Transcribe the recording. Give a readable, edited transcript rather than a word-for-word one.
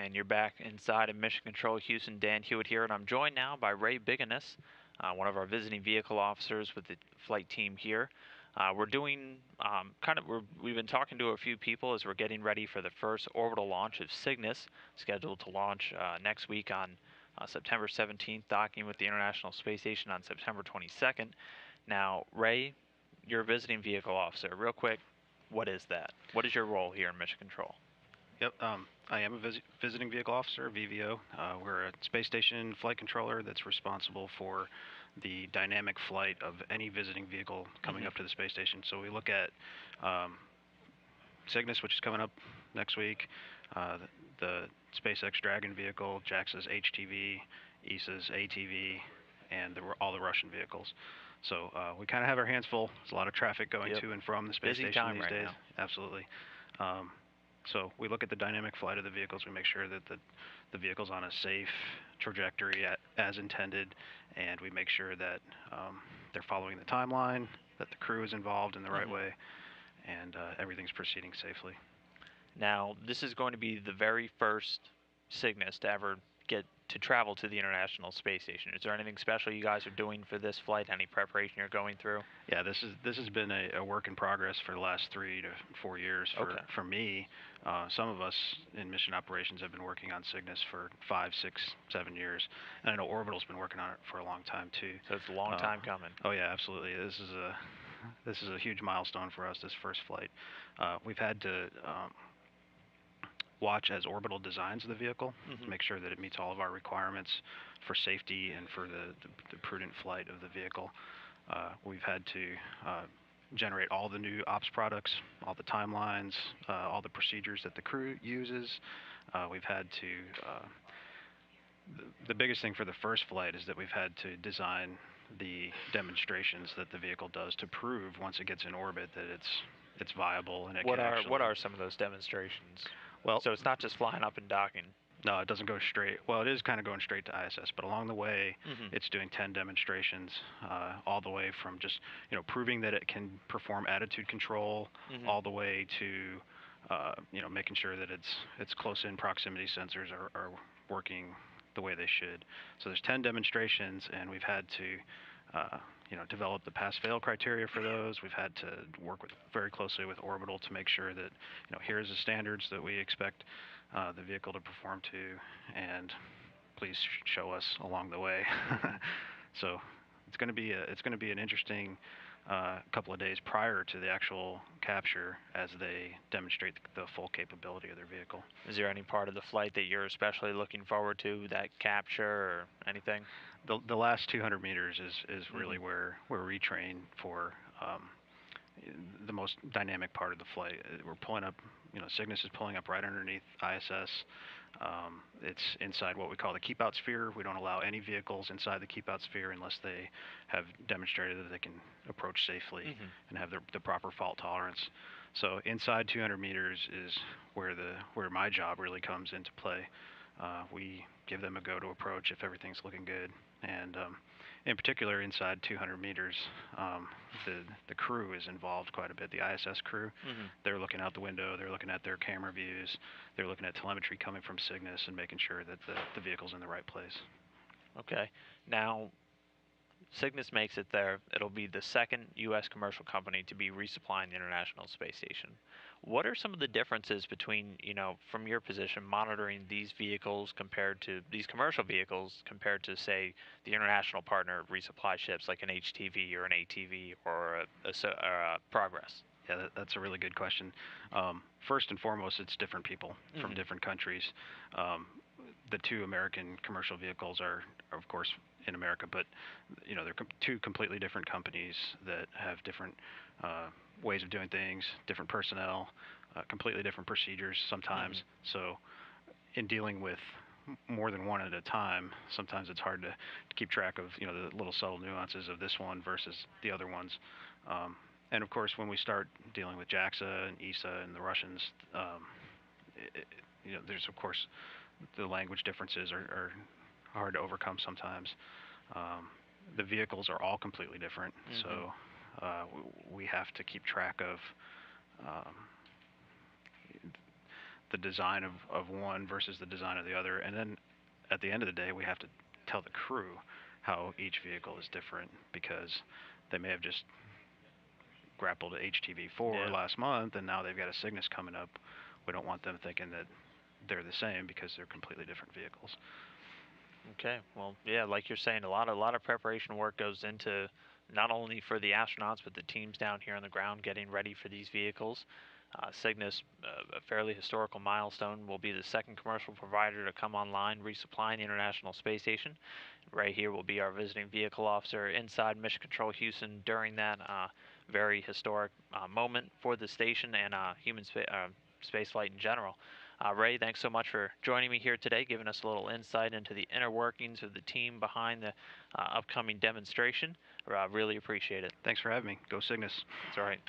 and you're back inside of Mission Control Houston. Dan Hewitt here, and I'm joined now by Ray Biganis, one of our visiting vehicle officers with the flight team here. We're doing we've been talking to a few people as we're getting ready for the first orbital launch of Cygnus, scheduled to launch next week on September 17th, docking with the International Space Station on September 22nd. Now, Ray, you're a visiting vehicle officer. Real quick, what is that? What is your role here in Mission Control? Yep, I am a visiting vehicle officer, VVO. We're a space station flight controller that's responsible for the dynamic flight of any visiting vehicle coming up to the space station. So we look at Cygnus, which is coming up next week, the SpaceX Dragon vehicle, JAXA's HTV, ESA's ATV, and all the Russian vehicles. So we kind of have our hands full. There's a lot of traffic going to and from the space station these days. Absolutely. So we look at the dynamic flight of the vehicles. We make sure that the vehicle's on a safe trajectory as intended, and we make sure that they're following the timeline, that the crew is involved in the right way, and everything's proceeding safely. Now, this is going to be the very first Cygnus to ever get to travel to the International Space Station. Is there anything special you guys are doing for this flight? Any preparation you're going through? Yeah, this has been a work in progress for the last 3 to 4 years. For me, some of us in mission operations have been working on Cygnus for 5, 6, 7 years, and I know Orbital's been working on it for a long time too. So it's a long time coming. Oh yeah, absolutely. This is a huge milestone for us. This first flight, we've had to watch as Orbital designs the vehicle to make sure that it meets all of our requirements for safety and for the prudent flight of the vehicle. We've had to generate all the new ops products, all the timelines, all the procedures that the crew uses. We've had to, the biggest thing for the first flight is that we've had to design the demonstrations that the vehicle does to prove once it gets in orbit that it's viable and it can actually... What are some of those demonstrations? Well, so it's not just flying up and docking. No, it doesn't go straight. Well, it is kind of going straight to ISS, but along the way, it's doing 10 demonstrations, all the way from just proving that it can perform attitude control, all the way to making sure that its close-in proximity sensors are working the way they should. So there's 10 demonstrations, and we've had to develop the pass-fail criteria for those. We've had to work very closely with Orbital to make sure that here's the standards that we expect the vehicle to perform to, and please show us along the way. So it's going to be an interesting couple of days prior to the actual capture as they demonstrate the full capability of their vehicle. Is there any part of the flight that you're especially looking forward to, that capture or anything? The last 200 meters is really where we retrain for the most dynamic part of the flight. We're pulling up, Cygnus is pulling up right underneath ISS. It's inside what we call the keep-out sphere. We don't allow any vehicles inside the keep-out sphere unless they have demonstrated that they can approach safely and have the proper fault tolerance. So inside 200 meters is where my job really comes into play. We give them a go to approach if everything's looking good, and in particular inside 200 meters, the crew is involved quite a bit. The ISS crew, they're looking out the window, they're looking at their camera views, they're looking at telemetry coming from Cygnus and making sure that the vehicle's in the right place. Okay. Now, Cygnus makes it there. It'll be the second U.S. commercial company to be resupplying the International Space Station. What are some of the differences between, from your position, monitoring these vehicles compared to these commercial vehicles compared to, say, the international partner resupply ships like an HTV or an ATV or a Progress? Yeah, that's a really good question. First and foremost, it's different people from different countries. The two American commercial vehicles are, of course, in America, but they're two completely different companies that have different ways of doing things, different personnel, completely different procedures sometimes. So in dealing with more than one at a time, sometimes it's hard to keep track of the little subtle nuances of this one versus the other ones. And of course, when we start dealing with JAXA and ESA and the Russians, there's of course the language differences are hard to overcome sometimes. The vehicles are all completely different, so we have to keep track of the design of one versus the design of the other, and then at the end of the day, we have to tell the crew how each vehicle is different, because they may have just grappled a HTV4 last month, and now they've got a Cygnus coming up. We don't want them thinking that they're the same, because they're completely different vehicles. Okay, well, yeah, like you're saying, a lot of preparation work goes into not only for the astronauts but the teams down here on the ground getting ready for these vehicles. Cygnus, a fairly historical milestone, will be the second commercial provider to come online resupplying the International Space Station. Right here will be our visiting vehicle officer inside Mission Control Houston during that very historic moment for the station and human space flight in general. Ray, thanks so much for joining me here today, giving us a little insight into the inner workings of the team behind the upcoming demonstration. Really appreciate it. Thanks for having me. Go Cygnus. That's all right.